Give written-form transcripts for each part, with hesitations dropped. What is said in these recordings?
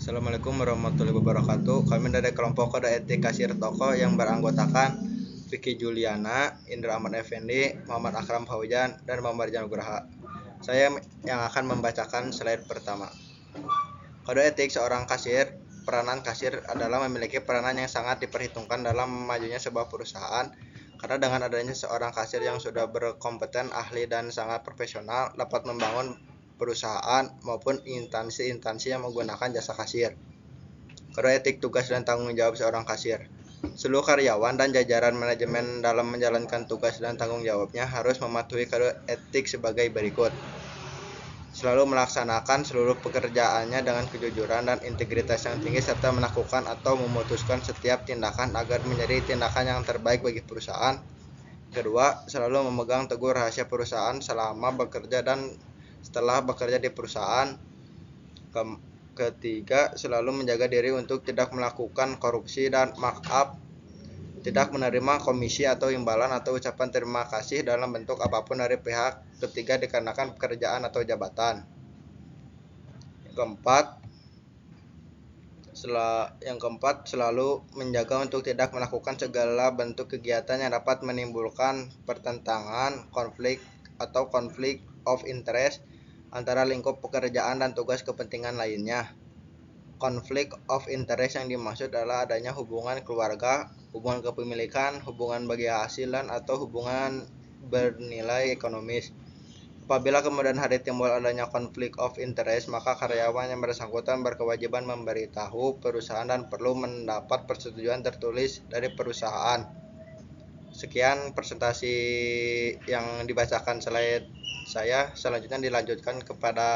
Assalamualaikum warahmatullahi wabarakatuh. Kami dari kelompok kode etik kasir toko yang beranggotakan Vicky Juliana, Indra Ahmad Effendi, Muhammad Akram Fauzan, dan Muhammad Janugraha. Saya yang akan membacakan slide pertama. Kode etik seorang kasir. Peranan kasir adalah memiliki peranan yang sangat diperhitungkan dalam majunya sebuah perusahaan, karena dengan adanya seorang kasir yang sudah berkompeten, ahli, dan sangat profesional dapat membangun perusahaan maupun instansi-instansi yang menggunakan jasa kasir. Kode etik tugas dan tanggung jawab seorang kasir. Seluruh karyawan dan jajaran manajemen dalam menjalankan tugas dan tanggung jawabnya harus mematuhi kode etik sebagai berikut. Selalu melaksanakan seluruh pekerjaannya dengan kejujuran dan integritas yang tinggi, serta melakukan atau memutuskan setiap tindakan agar menjadi tindakan yang terbaik bagi perusahaan. Kedua, selalu memegang teguh rahasia perusahaan selama bekerja dan setelah bekerja di perusahaan. Ketiga, selalu menjaga diri untuk tidak melakukan korupsi dan markup, tidak menerima komisi atau imbalan atau ucapan terima kasih dalam bentuk apapun dari pihak ketiga dikarenakan pekerjaan atau jabatan. Yang keempat, selalu menjaga untuk tidak melakukan segala bentuk kegiatan yang dapat menimbulkan pertentangan, konflik of interest antara lingkup pekerjaan dan tugas kepentingan lainnya. Konflik of interest yang dimaksud adalah adanya hubungan keluarga, hubungan kepemilikan, hubungan bagi hasilan, atau hubungan bernilai ekonomis. Apabila kemudian hari timbul adanya konflik of interest, maka karyawan yang bersangkutan berkewajiban memberitahu perusahaan dan perlu mendapat persetujuan tertulis dari perusahaan. Sekian presentasi yang dibacakan slide saya. Selanjutnya dilanjutkan kepada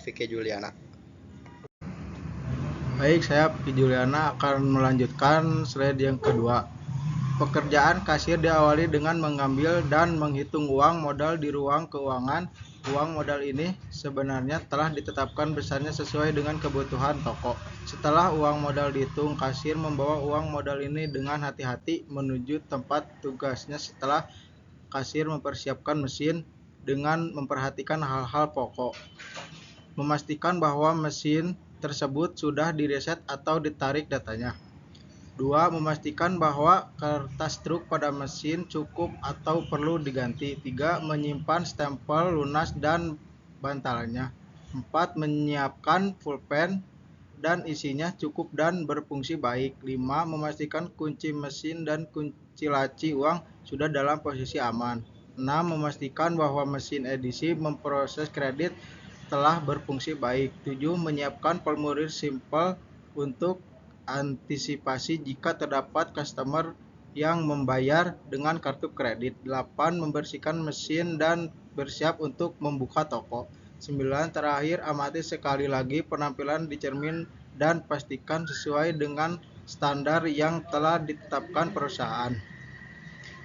Vicky Juliana. Baik, saya Vicky Juliana akan melanjutkan slide yang kedua. Pekerjaan kasir diawali dengan mengambil dan menghitung uang modal di ruang keuangan. Uang modal ini sebenarnya telah ditetapkan besarnya sesuai dengan kebutuhan toko. Setelah uang modal dihitung, kasir membawa uang modal ini dengan hati-hati menuju tempat tugasnya. Setelah kasir mempersiapkan mesin dengan memperhatikan hal-hal pokok, memastikan bahwa mesin tersebut sudah direset atau ditarik datanya. 2. Memastikan bahwa kertas truk pada mesin cukup atau perlu diganti. 3. Menyimpan stempel lunas dan bantalannya. 4. Menyiapkan pulpen dan isinya cukup dan berfungsi baik. 5. Memastikan kunci mesin dan kunci laci uang sudah dalam posisi aman. 6. Memastikan bahwa mesin edisi memproses kredit telah berfungsi baik. 7. Menyiapkan formulir simpel untuk antisipasi jika terdapat customer yang membayar dengan kartu kredit. 8. Membersihkan mesin dan bersiap untuk membuka toko. 9. Terakhir, amati sekali lagi penampilan di cermin dan pastikan sesuai dengan standar yang telah ditetapkan perusahaan.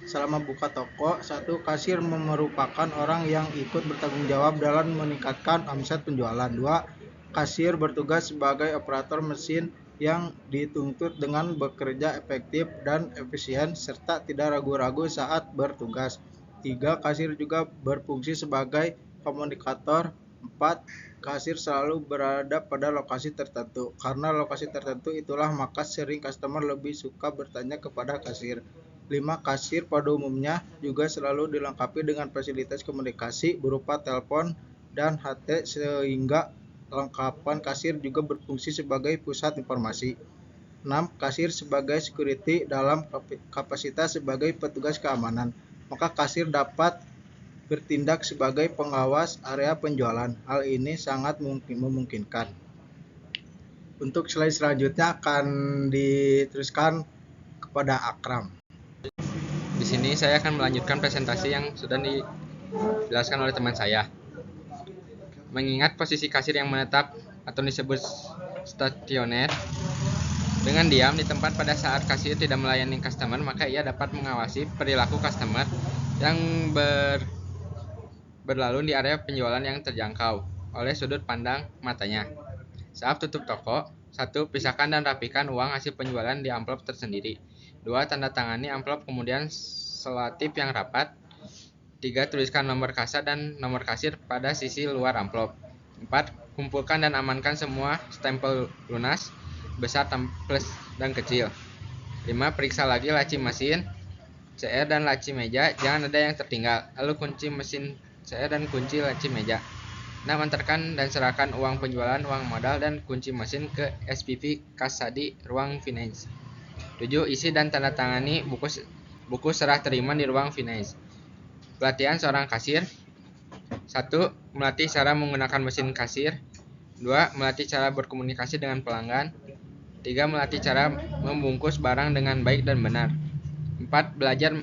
Selama buka toko, 1. Kasir merupakan orang yang ikut bertanggung jawab dalam meningkatkan omset penjualan. 2. Kasir bertugas sebagai operator mesin yang dituntut dengan bekerja efektif dan efisien serta tidak ragu-ragu saat bertugas. 3. Kasir juga berfungsi sebagai komunikator. 4. Kasir selalu berada pada lokasi tertentu. Karena lokasi tertentu itulah maka sering customer lebih suka bertanya kepada kasir. 5. Kasir pada umumnya juga selalu dilengkapi dengan fasilitas komunikasi berupa telepon dan HT, sehingga kelengkapan kasir juga berfungsi sebagai pusat informasi. 6. Kasir sebagai security dalam kapasitas sebagai petugas keamanan, maka kasir dapat bertindak sebagai pengawas area penjualan. Hal ini sangat memungkinkan. Untuk slide selanjutnya akan diteruskan kepada Akram. Di sini saya akan melanjutkan presentasi yang sudah dijelaskan oleh teman saya. Mengingat posisi kasir yang menetap atau disebut stasioner dengan diam di tempat pada saat kasir tidak melayani customer, maka ia dapat mengawasi perilaku customer yang berlalu di area penjualan yang terjangkau oleh sudut pandang matanya. Saat tutup toko, 1. Pisahkan dan rapikan uang hasil penjualan di amplop tersendiri. 2. Tanda tangani amplop kemudian selotip yang rapat. 3. Tuliskan nomor kasa dan nomor kasir pada sisi luar amplop. 4. kumpulkan dan amankan semua stempel lunas, besar, plus, dan kecil. 5. Periksa lagi laci mesin CR dan laci meja, jangan ada yang tertinggal. Lalu kunci mesin CR dan kunci laci meja. 6. Antarkan dan serahkan uang penjualan, uang modal, dan kunci mesin ke SPV Kasadi ruang finance. 7. Isi dan tanda tangani buku serah terima di ruang finance. Pelatihan seorang kasir. 1. Melatih cara menggunakan mesin kasir. 2. Melatih cara berkomunikasi dengan pelanggan. 3. Melatih cara membungkus barang dengan baik dan benar. 4. Belajar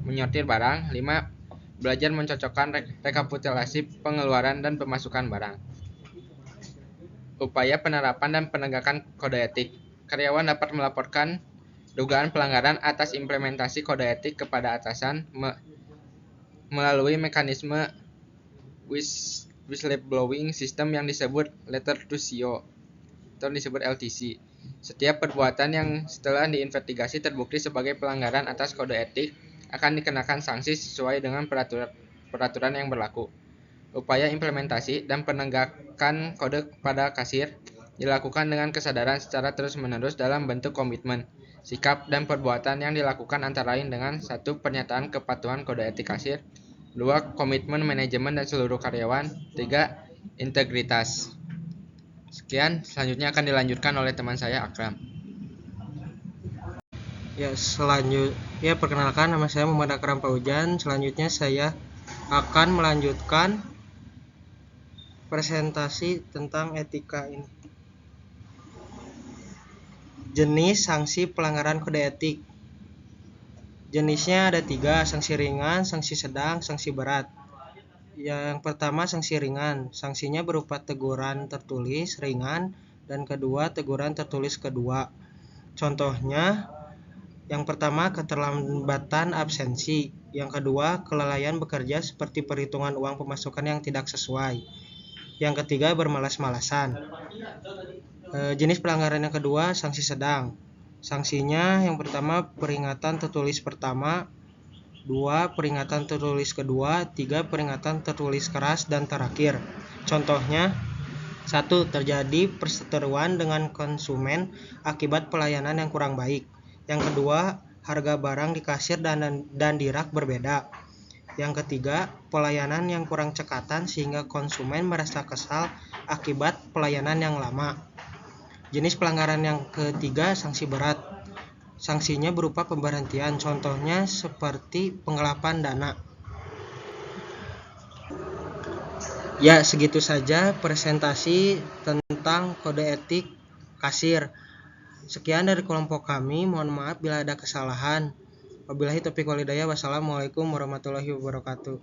menyortir barang. 5. Belajar mencocokkan rekapitulasi pengeluaran dan pemasukan barang. Upaya penerapan dan penegakan kode etik. Karyawan dapat melaporkan dugaan pelanggaran atas implementasi kode etik kepada atasan melalui mekanisme whistleblowing system yang disebut letter to CEO atau disebut LTC. Setiap perbuatan yang setelah diinvestigasi terbukti sebagai pelanggaran atas kode etik akan dikenakan sanksi sesuai dengan peraturan yang berlaku. Upaya implementasi dan penegakan kode pada kasir dilakukan dengan kesadaran secara terus-menerus dalam bentuk komitmen, sikap, dan perbuatan yang dilakukan antara lain dengan 1. Pernyataan kepatuhan kode etik kasir. 2. Komitmen manajemen dan seluruh karyawan. 3. Integritas. Sekian, selanjutnya akan dilanjutkan oleh teman saya Akram. Perkenalkan, nama saya Muhammad Akram Paujan. Selanjutnya saya akan melanjutkan presentasi tentang etika ini. Jenis sanksi pelanggaran kode etik. Jenisnya ada 3, sanksi ringan, sanksi sedang, sanksi berat. Yang pertama sanksi ringan, sanksinya berupa teguran tertulis ringan, dan kedua teguran tertulis kedua. Contohnya, yang pertama keterlambatan absensi, yang kedua kelalaian bekerja seperti perhitungan uang pemasukan yang tidak sesuai, yang ketiga bermalas-malasan. Jenis pelanggaran yang kedua sanksi sedang. Sanksinya yang pertama peringatan tertulis pertama, 2 peringatan tertulis kedua, 3 peringatan tertulis keras, dan terakhir. Contohnya, 1. Terjadi perseteruan dengan konsumen akibat pelayanan yang kurang baik. Yang kedua, harga barang di kasir dan di rak berbeda. Yang ketiga, pelayanan yang kurang cekatan sehingga konsumen merasa kesal akibat pelayanan yang lama. Jenis pelanggaran yang ketiga sanksi berat. Sanksinya berupa pemberhentian, contohnya seperti penggelapan dana. Ya, segitu saja presentasi tentang kode etik kasir. Sekian dari kelompok kami, mohon maaf bila ada kesalahan. Wabillahi taufiq wal hidayah. Wassalamualaikum warahmatullahi wabarakatuh.